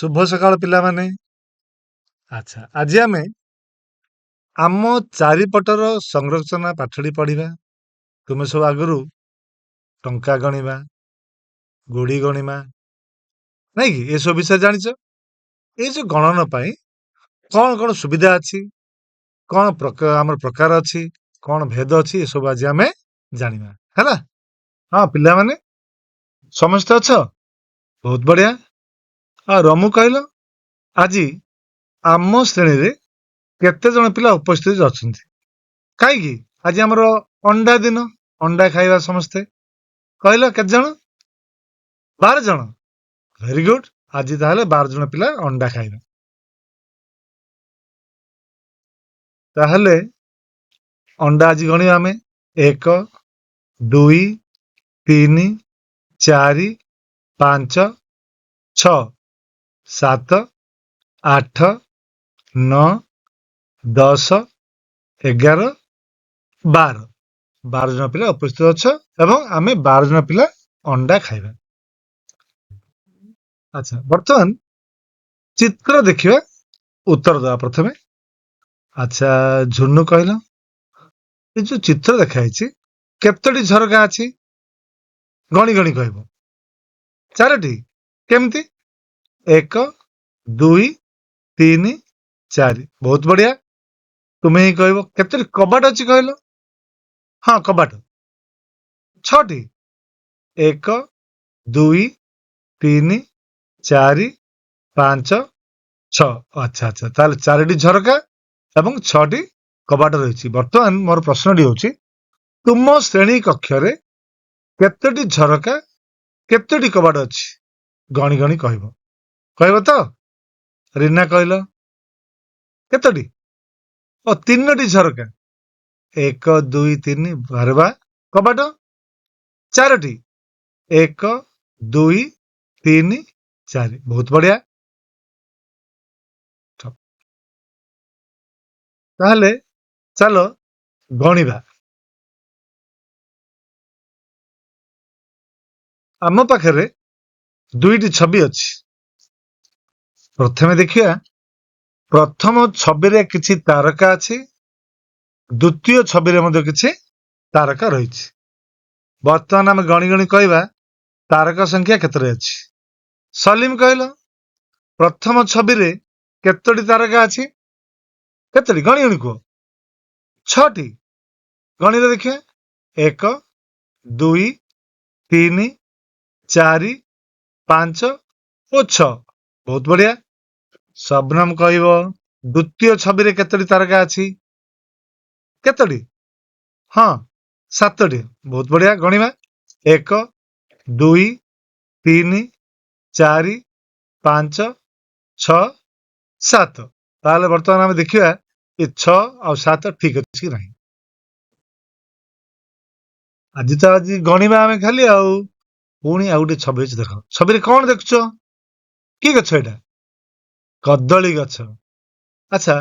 ଶୁଭ ସକାଳ ପିଲାମାନେ। ଆଚ୍ଛା, ଆଜି ଆମେ ଆମ ଚାରିପଟର ସଂରଚନା ପାଠଟି ପଢିବା। ତୁମେ ସବୁ ଆଗରୁ ଟଙ୍କା ଗଣିବା, ଗୁଡ଼ି ଗଣିବା, ନାଇଁ କି? ଏସବୁ ବିଷୟରେ ଜାଣିଛ। ଏଇ ଯୋଉ ଗଣନ ପାଇଁ କଣ କଣ ସୁବିଧା ଅଛି, କଣ ଆମର ପ୍ରକାର ଅଛି, କଣ ଭେଦ ଅଛି, ଏସବୁ ଆଜି ଆମେ ଜାଣିବା। ହେଲା? ହଁ ପିଲାମାନେ, ସମସ୍ତେ ଅଛ? ବହୁତ ବଢିଆ। ରମୁ କହିଲ, ଆଜି ଆମ ଶ୍ରେଣୀରେ କେତେ ଜଣ ପିଲା ଉପସ୍ଥିତ ଅଛନ୍ତି? କାହିଁକି? ଆଜି ଆମର ଅଣ୍ଡା ଦିନ, ଅଣ୍ଡା ଖାଇବା ସମସ୍ତେ। କହିଲ କେତେ ଜଣ? 12 ଜଣ। Very good. ଆଜି ତାହେଲେ 12 ଜଣ ପିଲା ଅଣ୍ଡା ଖାଇବେ। ତାହେଲେ ଅଣ୍ଡା ଆଜି ଗଣିବା ଆମେ 1, 2, 3, 4, 5, 6, 7, 8, 9, 10, 11, 12। 12 ଜଣ ପିଲା ଉପସ୍ଥିତ ଅଛ ଏବଂ ଆମେ 12 ଜଣ ପିଲା ଅଣ୍ଡା ଖାଇବା। ଆଚ୍ଛା, ବର୍ତ୍ତମାନ ଚିତ୍ର ଦେଖିବା, ଉତ୍ତର ଦେବା ପ୍ରଥମେ। ଆଚ୍ଛା, ଝୁନୁ କହିଲ, ଏ ଯୋଉ ଚିତ୍ର ଦେଖାହେଇଛି କେତୋଟି ଝରକା ଅଛି? ଗଣି ଗଣି କହିବ। 4ଟି। କେମିତି? 1, 2, 3, 4। ବହୁତ ବଢିଆ। ତୁମେ ହିଁ କହିବ କେତୋଟି କବାଟ ଅଛି କହିଲ? ହଁ, କବାଟ 6ଟି। 1, 2, 3, 4, 5, 6। ଆଚ୍ଛା ଆଚ୍ଛା, ତାହେଲେ 4ଟି ଝରକା ଏବଂ 6ଟି କବାଟ ରହିଛି। ବର୍ତ୍ତମାନ ମୋର ପ୍ରଶ୍ନଟି ହେଉଛି, ତୁମ ଶ୍ରେଣୀ କକ୍ଷରେ କେତୋଟି ଝରକା, କେତୋଟି କବାଟ ଅଛି? ଗଣି ଗଣି କହିବ। କହିବ ତ? ରିନା କହିଲ କେତୋଟି? 3ଟି ଝରକା। 1, 2, 3। ଆରେ ବା। କବାଟ 4ଟି। 1, 2, 3, 4। ବହୁତ ବଢିଆ। ତାହେଲେ ଚାଲ ଗଣିବା। ଆମ ପାଖରେ 2ଟି ଛବି ଅଛି। ପ୍ରଥମେ ଦେଖିବା, ପ୍ରଥମ ଛବିରେ କିଛି ତାରକା ଅଛି, ଦ୍ୱିତୀୟ ଛବିରେ ମଧ୍ୟ କିଛି ତାରକା ରହିଛି। ବର୍ତ୍ତମାନ ଆମେ ଗଣି ଗଣି କହିବା ତାରକା ସଂଖ୍ୟା କେତେରେ ଅଛି? ସଲିମ କହିଲ, ପ୍ରଥମ ଛବିରେ କେତୋଟି ତାରକା ଅଛି? କେତୋଟି? ଗଣି ଗଣି କୁହ। 6ଟି। ଗଣିତ ଦେଖିବା। 1, 2, 3, 4, 5 ଓ 6। ବହୁତ ବଢିଆ। ଶବନମ କହିବ, ଦ୍ୱିତୀୟ ଛବିରେ କେତୋଟି ତାରକା ଅଛି? କେତୋଟି? ହଁ, 7ଟି। ବହୁତ ବଢିଆ। ଗଣିବା। 1, 2, 3, 4, 5, 6, 7। ତାହେଲେ ବର୍ତ୍ତମାନ ଆମେ ଦେଖିବା ଏ 6 ଆଉ 7 ଠିକ ଅଛି କି ନାହିଁ। ଆଜି ଗଣିବା ଆମେ ଖାଲି ଆଉ। ପୁଣି ଆଉ ଗୋଟେ ଛବି ଅଛି, ଦେଖ। ଛବିରେ କଣ ଦେଖୁଛ? କି ଗଛ ଏଇଟା? କଦଳୀ ଗଛ। ଆଚ୍ଛା,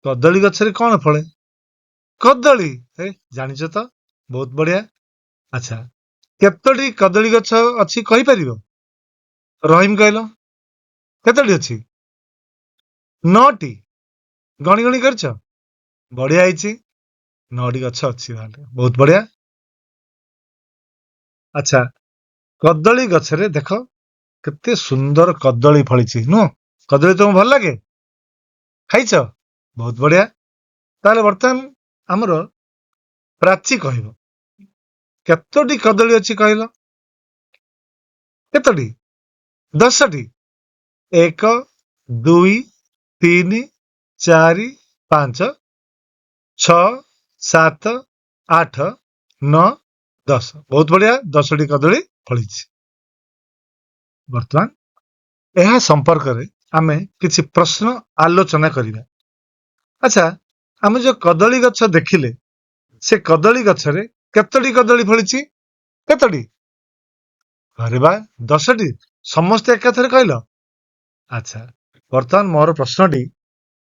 କଦଳୀ ଗଛରେ କଣ ଫଳେ? କଦଳୀ। ଜାଣିଛ ତ? ବହୁତ ବଢିଆ। ଆଚ୍ଛା, କେତୋଟି କଦଳୀ ଗଛ ଅଛି କହିପାରିବ? ରହିମ କହିଲ, କେତୋଟି ଅଛି? 9ଟି। ଗଣି ଗଣି କରିଛ? ବଢିଆ ହେଇଛି। 9ଟି ଗଛ ଅଛି ତାହେଲେ। ବହୁତ ବଢିଆ। ଆଚ୍ଛା, କଦଳୀ ଗଛରେ ଦେଖ କେତେ ସୁନ୍ଦର କଦଳୀ ଫଳିଛି, ନୁହଁ? କଦଳୀ ତମକୁ ଭଲ ଲାଗେ? ଖାଇଛ? ବହୁତ ବଢିଆ। ତାହେଲେ ବର୍ତ୍ତମାନ ଆମର ପ୍ରାଚୀ କହିବ, କେତୋଟି କଦଳୀ ଅଛି କହିଲ? କେତୋଟି? 10ଟି। 1, 2, 3, 4, 5, 6, 7, 8, 9, 10। ବହୁତ ବଢିଆ। 10ଟି କଦଳୀ ଫଳିଛି। ବର୍ତ୍ତମାନ ଏହା ସମ୍ପର୍କରେ ଆମେ କିଛି ପ୍ରଶ୍ନ ଆଲୋଚନା କରିବା। ଆଚ୍ଛା, ଆମେ ଯୋଉ କଦଳୀ ଗଛ ଦେଖିଲେ, ସେ କଦଳୀ ଗଛରେ କେତୋଟି କଦଳୀ ଫଳିଛି? କେତୋଟି? ଆରେ ବା, 10ଟି। ସମସ୍ତେ ଏକାଥରେ କହିଲ। ଆଚ୍ଛା, ବର୍ତ୍ତମାନ ମୋର ପ୍ରଶ୍ନଟି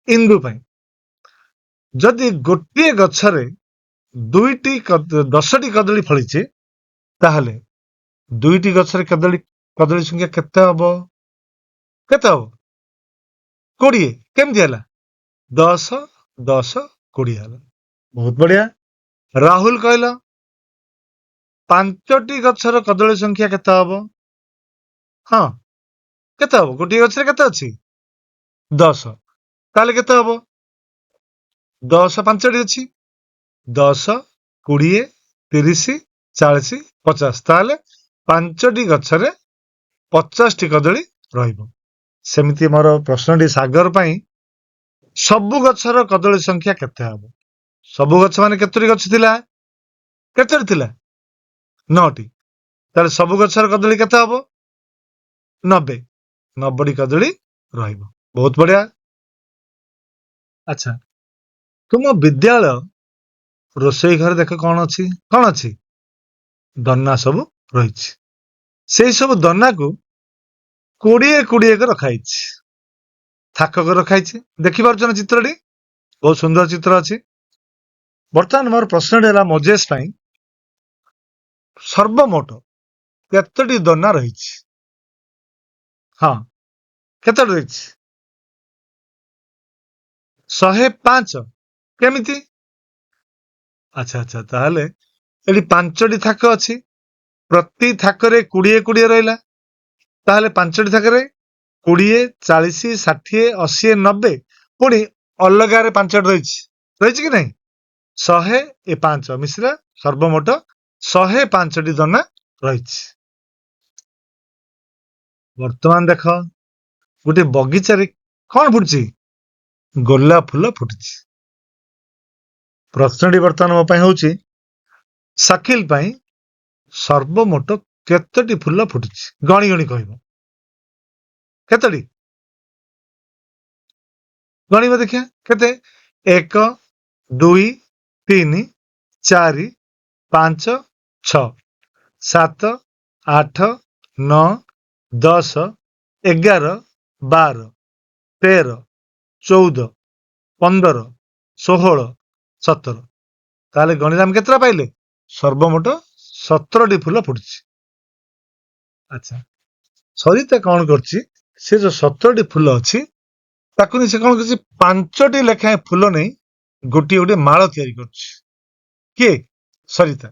ଇନ୍ଦୁ ପାଇଁ। ଯଦି ଗୋଟିଏ ଗଛରେ 10ଟି କଦଳୀ ଫଳିଛି, ତାହେଲେ 2ଟି ଗଛରେ କଦଳୀ ସଂଖ୍ୟା କେତେ ହବ? କେତେ ହବ? 20 କେମିତି ହେଲା? 10 10 20 ହେଲା। ବହୁତ ବଢିଆ। ରାହୁଲ କହିଲ 5ଟି ଗଛର କଦଳୀ ସଂଖ୍ୟା କେତେ ହବ? ହଁ, କେତେ ହବ? ଗୋଟିଏ ଗଛରେ କେତେ ଅଛି? 10। ତାହେଲେ କେତେ ହବ? 10 5ଟି ଅଛି। 10 20 30 40 50। ତାହେଲେ 5ଟି ଗଛରେ 50ଟି କଦଳୀ ରହିବ। ସେମିତି ମୋର ପ୍ରଶ୍ନଟି ସାଗର ପାଇଁ, ସବୁ ଗଛର କଦଳୀ ସଂଖ୍ୟା କେତେ ହବ? ସବୁ ଗଛ ମାନେ କେତୋଟି ଗଛ ଥିଲା? କେତୋଟି ଥିଲା? 9ଟି। ତାହେଲେ ସବୁ ଗଛର କଦଳୀ କେତେ ହବ? 90। 90ଟି କଦଳୀ ରହିବ। ବହୁତ ବଢିଆ। ଆଚ୍ଛା, ତୁମ ବିଦ୍ୟାଳୟ ରୋଷେଇ ଘରେ ଦେଖ କଣ ଅଛି? କଣ ଅଛି? ଦନା ସବୁ ରହିଛି। ସେଇ ସବୁ ଦନାକୁ 20 20 ରଖାହେଇଛି। ଥାକକ ରଖାହେଇଛି। ଦେଖିପାରୁଛ ନା ଚିତ୍ରଟି? ବହୁତ ସୁନ୍ଦର ଚିତ୍ର ଅଛି। ବର୍ତ୍ତମାନ ମୋର ପ୍ରଶ୍ନଟି ହେଲା ମୋଜେସ୍ ପାଇଁ, ସର୍ବମୋଟ କେତୋଟି ଦନା ରହିଛି? ହଁ, କେତୋଟି ରହିଛି? 105। କେମିତି? ଆଚ୍ଛା ଆଚ୍ଛା, ତାହେଲେ ଏଠି 5ଟି ଥାକ ଅଛି। ପ୍ରତି ଥାକରେ 20 20 ରହିଲା। ତାହେଲେ 5ଟି ଥାକରେ 20 40 60 80 90, ପୁଣି ଅଲଗାରେ 5ଟି ରହିଛି। ରହିଛି କି ନାହିଁ? 100 ଏ 5 ମିଶ୍ରା ସର୍ବମୋଟ 105ଟି ଦନା ରହିଛି। ବର୍ତ୍ତମାନ ଦେଖ, ଗୋଟେ ବଗିଚାରେ କଣ ଫୁଟିଛି? ଗୋଲାପ ଫୁଲ ଫୁଟିଛି। ପ୍ରଶ୍ନଟି ବର୍ତ୍ତମାନ ମୋ ପାଇଁ ହଉଛି, ସାକିଲ ପାଇଁ ସର୍ବମୋଟ କେତୋଟି ଫୁଲ ଫୁଟିଛି? ଗଣି ଗଣି କହିବ। କେତୋଟି? ଗଣିବ ଦେଖିଆ। କେତେ? 1 2 3 4 5 6 7 8 9 10 11 12 13 14 15 16 17। ତାହେଲେ ଗଣିଲେ ଆମେ କେତେଟା ପାଇଲେ? ସର୍ବମୋଟ 17ଟି ଫୁଲ ଫୁଟିଛି। ଆଚ୍ଛା, ସରିତା କଣ କରୁଛି? ସେ ଯୋଉ 17ଟି ଫୁଲ ଅଛି, ତାକୁ ନେଇ ସେ କଣ କରୁଛି? 5ଟି ଲେଖାଏଁ ଫୁଲ ନେଇ ଗୋଟିଏ ଗୋଟିଏ ମାଳ ତିଆରି କରୁଛି। କିଏ? ସରିତା।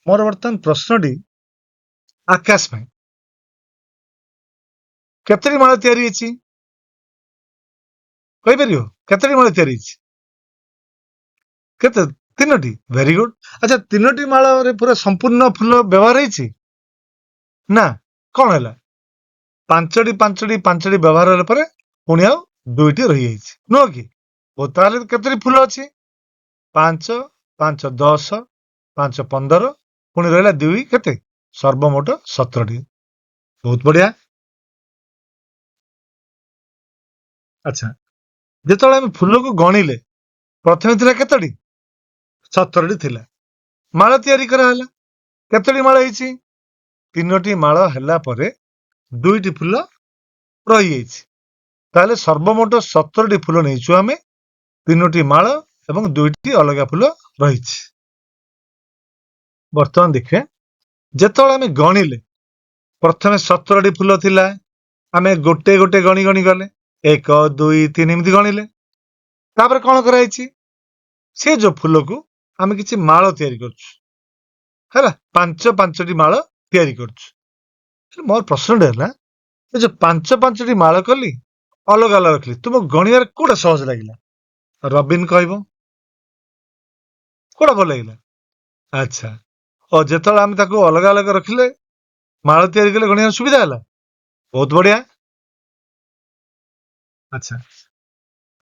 ମୋର ବର୍ତ୍ତମାନ ପ୍ରଶ୍ନଟି ଆକାଶ ପାଇଁ। କେତୋଟି ମାଳ ତିଆରି ହେଇଛି? କହିପାରିବ? କେତୋଟି ମାଳ ତିଆରି ହେଇଛି? କେତେ? 3ଟି। Very good. ଆଚ୍ଛା, 3ଟି ମାଳରେ ପୁରା ସମ୍ପୂର୍ଣ୍ଣ ଫୁଲ ବ୍ୟବହାର ହେଇଛି? ନା। କଣ ହେଲା? 5ଟି ବ୍ୟବହାର ହେଲା ପରେ ପୁଣି ଆଉ 2ଟି ରହିଯାଇଛି, ନୁହଁ କି? ଓ ତାହେଲେ କେତୋଟି ଫୁଲ ଅଛି? 5 5 10 5 15, ପୁଣି ରହିଲା 2 କେତେ? ସର୍ବମୋଟ 17ଟି। ବହୁତ ବଢିଆ। ଆଚ୍ଛା, ଯେତେବେଳେ ଆମେ ଫୁଲକୁ ଗଣିଲେ, ପ୍ରଥମେ ଥିଲା କେତୋଟି? 17ଟି ଥିଲା। ମାଳ ତିଆରି କରାହେଲା। କେତୋଟି ମାଳ ହେଇଛି? 3ଟି ମାଳ ହେଲା ପରେ 2ଟି ଫୁଲ ରହିଯାଇଛି। ତାହେଲେ ସର୍ବମୋଟ 17ଟି ଫୁଲ ନେଇଛୁ ଆମେ। 3ଟି ମାଳ ଏବଂ 2ଟି ଅଲଗା ଫୁଲ ରହିଛି। ବର୍ତ୍ତମାନ ଦେଖିବା, ଯେତେବେଳେ ଆମେ ଗଣିଲେ, ପ୍ରଥମେ 17ଟି ଫୁଲ ଥିଲା। ଆମେ ଗୋଟେ ଗୋଟେ ଗଣି ଗଣି ଗଲେ, 1 2 3 ଏମିତି ଗଣିଲେ। ତାପରେ କଣ କରାଯାଇଛି? ସେ ଯୋଉ ଫୁଲକୁ ଆମେ କିଛି ମାଳ ତିଆରି କରୁଛୁ, ହେଲା, 5ଟି ମାଳ ତିଆରି କରୁଛୁ। ମୋର ପ୍ରଶ୍ନଟା ହେଲା, ଏ ଯୋଉ 5ଟି ମାଳ କଲି, ଅଲଗା ଅଲଗା ରଖିଲି, ତୁମକୁ ଗଣିବାରେ କୋଉଟା ସହଜ ଲାଗିଲା? ରବିନ କହିବ। କୋଉଟା ଭଲ ଲାଗିଲା? ଆଚ୍ଛା, ଓ ଯେତେବେଳେ ଆମେ ତାକୁ ଅଲଗା ଅଲଗା ରଖିଲେ, ମାଳ ତିଆରି କଲେ, ଗଣିବାର ସୁବିଧା ହେଲା। ବହୁତ ବଢିଆ। ଆଚ୍ଛା,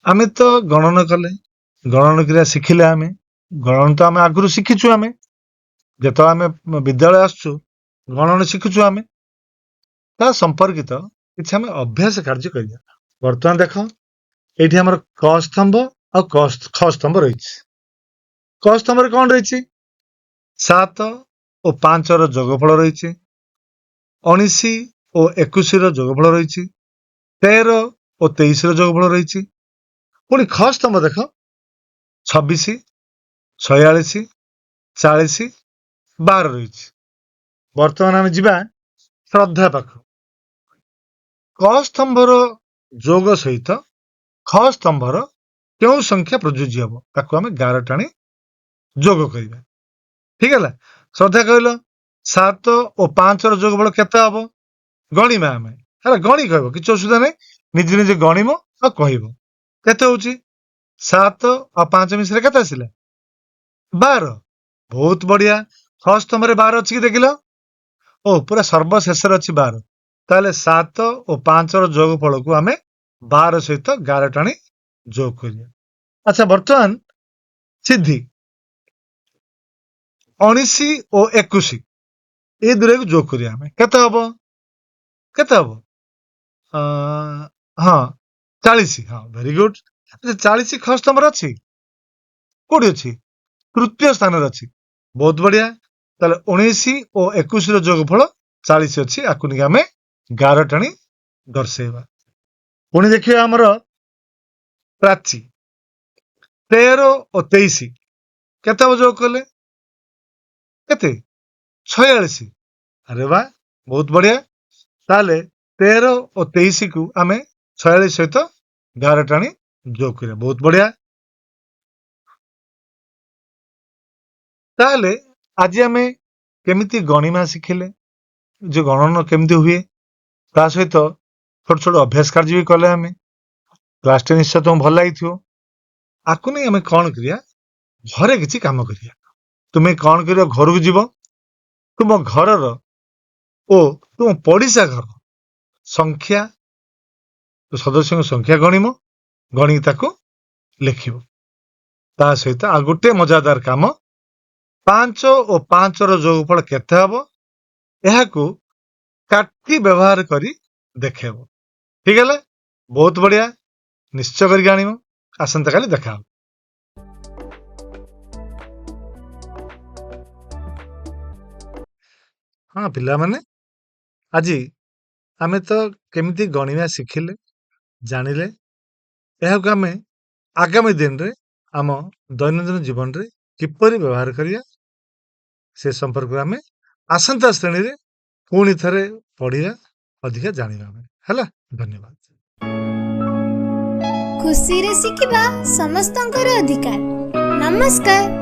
ଆମେ ତ ଗଣନ କଲେ, ଗଣନ କ୍ରିୟା ଶିଖିଲେ। ଆମେ ଗଣନ ତ ଆମେ ଆଗରୁ ଶିଖିଛୁ। ଆମେ ଯେତେବେଳେ ଆମେ ବିଦ୍ୟାଳୟ ଆସୁଛୁ, ଗଣନ ଶିଖୁଛୁ। ଆମେ ତା ସମ୍ପର୍କିତ କିଛି ଆମେ ଅଭ୍ୟାସ କାର୍ଯ୍ୟ କରିବା। ବର୍ତ୍ତମାନ ଦେଖ, ଏଇଠି ଆମର କ ସ୍ତମ୍ଭ ଆଉ ଖ ସ୍ତମ୍ଭ ରହିଛି। କ ସ୍ତମ୍ଭରେ କଣ ରହିଛି? 7 ଓ 5ର ଯୋଗଫଳ ରହିଛି। 19 ଓ 21ର ଯୋଗଫଳ ରହିଛି। 13 ଓ 23ର ଯୋଗଫଳ ରହିଛି। ପୁଣି ଖ ସ୍ତମ୍ଭ ଦେଖ, 26 46 40 12 ରହିଛି। ବର୍ତ୍ତମାନ ଆମେ ଯିବା ଶ୍ରଦ୍ଧା ପାଖ। କ ସ୍ତମ୍ଭର ଯୋଗ ସହିତ ख स्तंभर केउ संख्या प्रयोज्य हब ताकू आमे गार टाणी जोग करिबा। ठीक है? श्रद्धा कहल 7 और 5 रो जोगफल केते हब गणिमा आमे ହେଲା ଗଣି କହିବ କିଛି ଅସୁବିଧା ନାହିଁ ନିଜେ ନିଜେ ଗଣିବ ଆଉ କହିବ କେତେ ହଉଛି 7 ଆଉ 5 ମିଶିଲେ କେତେ ଆସିଲା 12 ବହୁତ ବଢିଆ ଫାର୍ଷ୍ଟ स्तंभରେ 12 ଅଛି କି ଦେଖିଲ ଓ ପୁରା ସର୍ବଶେଷରେ ଅଛି 12 ତାହେଲେ 7 ଓ 5 ର ଯୋଗଫଳକୁ ଆମେ 12 ସହିତ 11 ଟାଣି ଯୋଗ କରିବା। ଆଚ୍ଛା ବର୍ତ୍ତମାନ ସିଦ୍ଧି 19 ଓ 21 ଏ ଦୁରେକୁ ଯୋଗ କରିବା ଆମେ କେତେ ହବ ହଁ 40 ହଁ ଭେରି ଗୁଡ 40 ଖ स्तंभରେ ଅଛି କୋଉଠି ଅଛି ତୃତୀୟ ସ୍ଥାନରେ ଅଛି ବହୁତ ବଢିଆ ତାହେଲେ 19 ଓ 21 ର ଯୋଗଫଳ 40 ଅଛି ଆକୁ ନେଇ ଆମେ 11 ଟାଣି ଦର୍ଶାଇବା। ପୁଣି ଦେଖିବା ଆମର ପ୍ରାଚୀ 13 ଓ 23 କେତେ ହବ ଯୋଗ କଲେ କେତେ 46 अरे वाह बहुत बढ़िया ताले 13 और 23 को आमे 46 सहित 11 टाणी जोग करिया बहुत बढ़िया ताले आज आमे केमिति गणिमा शिखिले जो गणन केमिति हुए ता सहित छोट छोट अभ्यास कार्य भी कले आमे क्लास 10 निश्चय तुम भल लागिथियो आकु नै आमे कोन करिया घरे किछि काम करिया तुमे कोन करियो घर को जीवो तुम घरर ओ तुम पड़िसा घर संख्या सदस्यों संख्या गणिम गणी ताको लिखिब ता सहित आ गोटे मजादार काम 5 और 5 रो जोगफल केते हबो एहाकू काठी व्यवहार करी देखेबो ठीक है बहुत बढ़िया निश्चय करी जानिमो आसंता काली देखा हाँ पिला माने आजी आमे तो केमिति गणिमा शिखिले जानिले एहाकू आमे आगामी दिन रे आम दैनंदिन जीवन रे किपरि व्यवहार करिया से संपर्क आमे आसंता श्रेणी रे पुणी थरे पढ़िया अधिका जानिबा हला धन्यवाद। खुशी रे शिखिबा समस्तंकर अधिकार। नमस्कार।